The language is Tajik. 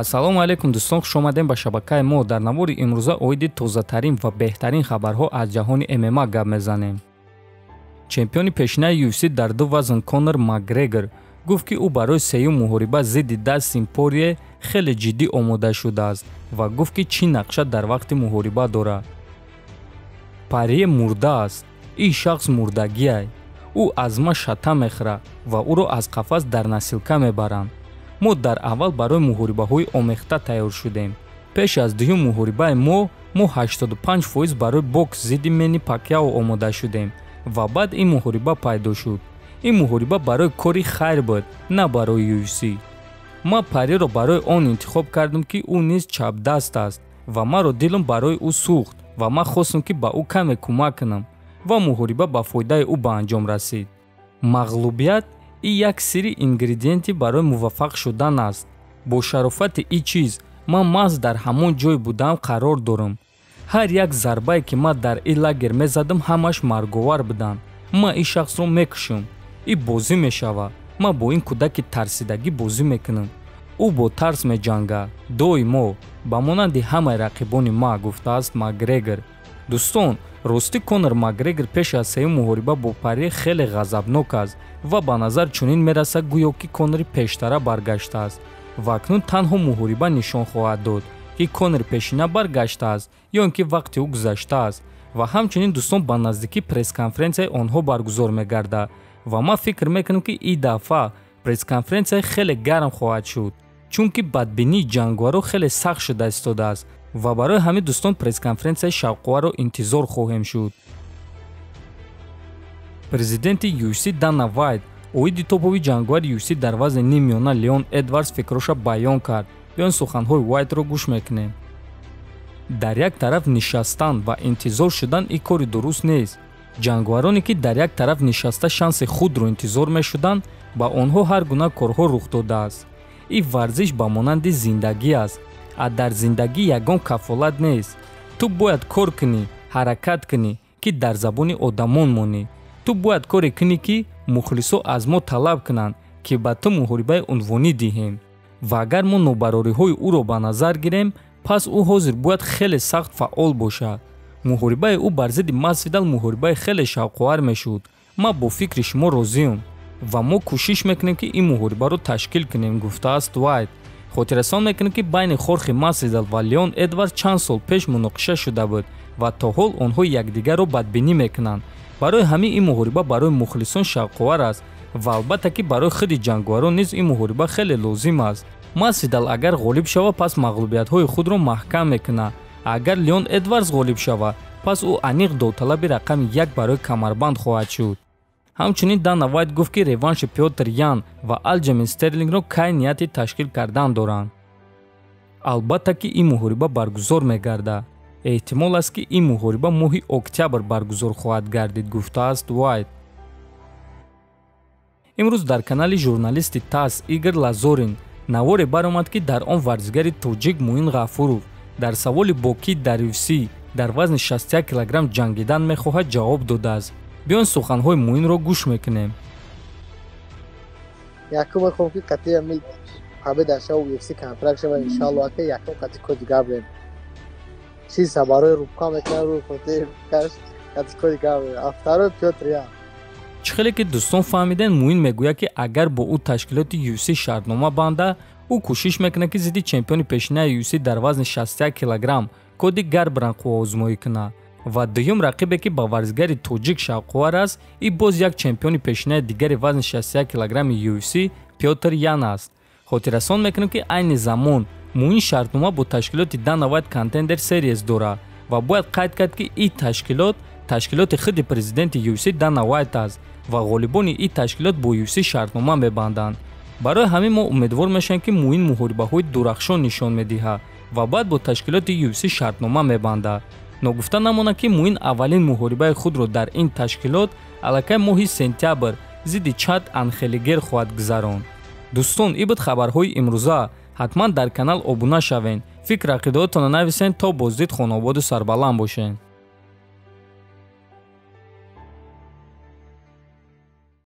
ассалому алайкум дӯстон, хуш омадем ба шабакаи мо. Дар навори имрӯза оиди тозатарин ва беҳтарин хабарҳо аз ҷаҳони ММА гап мезанем. чемпиони пешинаи UFC дар ду вазн Конор Макгрегор гуфт ки ӯ барои сеюм муҳориба зидди Дастин Порьеро хеле ҷиддӣ омода шудааст ва гуфт ки чӣ нақша дар вақти муҳориба дорад. Порьеро мурдааст, ин шахс мурдагиай. ӯ аз ма шата мехӯрад ва ӯро аз қафас дар насилка мебаранд. мо дар аввал барои муҳорибаҳои омехта тайёр шудем. пеш аз дуюм муҳорибаи мо 85% барои бокс зидди Мэнни Пакьяо омода шудем ва баъд ин муҳориба пайдо шуд. ин муҳориба барои кори хайр буд, на барои UFC. ма Порьеро барои он интихоб кардам ки ӯ низ чапдаст аст ва маро дилам барои ӯ сӯхт ва ман хостам ки ба ӯ каме кӯмак кунам ва муҳориба ба фоидаи ӯ ба анҷом расид. мағлубият ин як сирри ингредиенти барои муваффақ шудан аст. бо шарофати ин чиз ман маҳз дар ҳамон ҷой будам қарор дорам. ҳар як зарбае ки ман дар ин лагер мезадам ҳамаш марговар буданд. ман ин шахсро мекушам. ин бозӣ мешавад. ман бо ин кӯдаки тарсидагӣ бозӣ мекунам. ӯ бо тарс меҷангад доимо ба монанди ҳамаи рақибони ман, гуфтааст Макгрегор. дӯстон, рости Конор Макгрегор пеш аз сеюм муҳориба бо Порьеро хеле ғазабнок аст ва ба назар чунин мерасад гӯё ки Конори пештара баргаштааст ва акнун танҳо муҳориба нишон хоҳад дод ки Конор пешина баргаштааст ё ин ки вақти ӯ гузаштааст. ва ҳамчунин дӯстон ба наздикӣ пресс-конференсияи онҳо баргузор мегардад ва ман фикр мекунам ки ин дафъа пресс-конференсия хеле гарм хоҳад шуд, чунки бадбинии ҷангваро хеле сахт шуда истодааст ва барои ҳамин дӯстон пресс-конференсияи шавқоваро интизор хоҳем шуд. президенти UFC Дана Вайт оиди топови ҷангвари UFC дар вазни нимёна Леон Эдвардс фикроша баён кард. биён суханҳои Вайтро гӯш мекунем. дар як тараф нишастан ва интизор шудан ин кори дуруст нест. ҷангвароне ки дар як тараф нишаста шанси худро интизор мешуданд, ба онҳо ҳар гуна корҳо рух додааст. ин варзиш ба монанди зиндагӣ аст. а дар зиндагӣ ягон кафолат нест. ту бояд кор кунӣ, ҳаракат кунӣ ки дар забони одамон монӣ. ту бояд коре кунӣ ки мухлисо аз мо талаб кунанд ки ба ту муҳорибаи унвонӣ диҳем. ва агар мо нобарориҳои ӯро ба назар гирем, пас ӯ ҳозир бояд хеле сахт фаъол бошад. муҳорибаи ӯ бар зидди Масвидал муҳорибаи хеле шавқовар мешуд. ман бо фикри шумо розиам ва мо кӯшиш мекунем ки ин муҳорибаро ташкил кунем, гуфтааст Вайт. хотиррасон мекунем ки байни Хорхе Масвидал ва Леон Эдвардс чанд сол пеш муноқиша шуда буд ва то ҳол онҳо якдигарро бадбинӣ мекунанд. барои ҳамин ин муҳориба барои мухлисон шавқовар аст ва албатта ки барои худи ҷангварон низ ин муҳориба хеле лозим аст. Масвидал агар ғолиб шавад, пас мағлубиятҳои худро маҳкам мекунад. агар Леон Эдвардс ғолиб шавад, пас ӯ аниқ довталаби рақами 1 барои камарбанд хоҳад шуд. ҳамчунин Дана Вайт гуфт ки реванши Пётр Ян ва Алҷамин Стерлингро кай нияти ташкил кардан доранд. албатта ки ин муҳориба баргузор мегардад. эҳтимол аст ки ин муҳориба моҳи октябр баргузор хоҳад гардид, гуфтааст Вайт. имрӯз дар канали журналисти ТАСС Игор Лазорин наворе баромад ки дар он варзигари тоҷик Муин Гафуров дар саволи бо ки дар UFC дар вазни 61 килограмм ҷангидан мехоҳад ҷавоб додааст. биён суханҳои Муинро гӯш мекунем. якум мехоҳам ки қатъи ами ҳабе дар шоу UFC контракт шава иншаллоҳ ки якум қатъи Коди Гарбрандт чиза барои рубка мекунам рӯ хотир каш қатъи Коди Гарбрандт афтаро Пётр Ян. чихеле ки дӯстон фаҳмиден, Муин мегӯяд ки агар бо ӯ ташкилоти UFC шартнома банда, ӯ кӯшиш мекунад ки зидди чемпиони пешинаи UFC дар вазни 61 килограмм Коди Гарбрандт қувваозмоӣ кунад ва дуюм рақибе ки ба варзигари тоҷик шавқовар аст, ин боз як чемпиони пешинаи дигари вазни 61 килограмми UFC Пётр Ян аст. хотиррасон мекунем ки айни замон Муин шартнома бо ташкилоти Dana White Contender Series дорад ва бояд қайд кард ки ин ташкилоти худи президенти UFC Dana White аст ва ғолибони ин ташкилот бо UFC шартнома мебанданд. барои ҳамин мо умедвор мешавем ки Муин муҳорибаҳои дурахшон нишон медиҳад ва баъд бо ташкилоти UFC шартнома мебандад. ногуфта намонад ки Муин аввалин муҳорибаи худро дар ин ташкилот аллакай моҳи сентябр зидди Чад Анхелигер хоҳад гузаронд. дӯстон, ин буд хабарҳои имрӯза. ҳатман дар канал обуна шавен. фикр ақидаотонро нависен. то боздид хонободу сарбаланд бошен.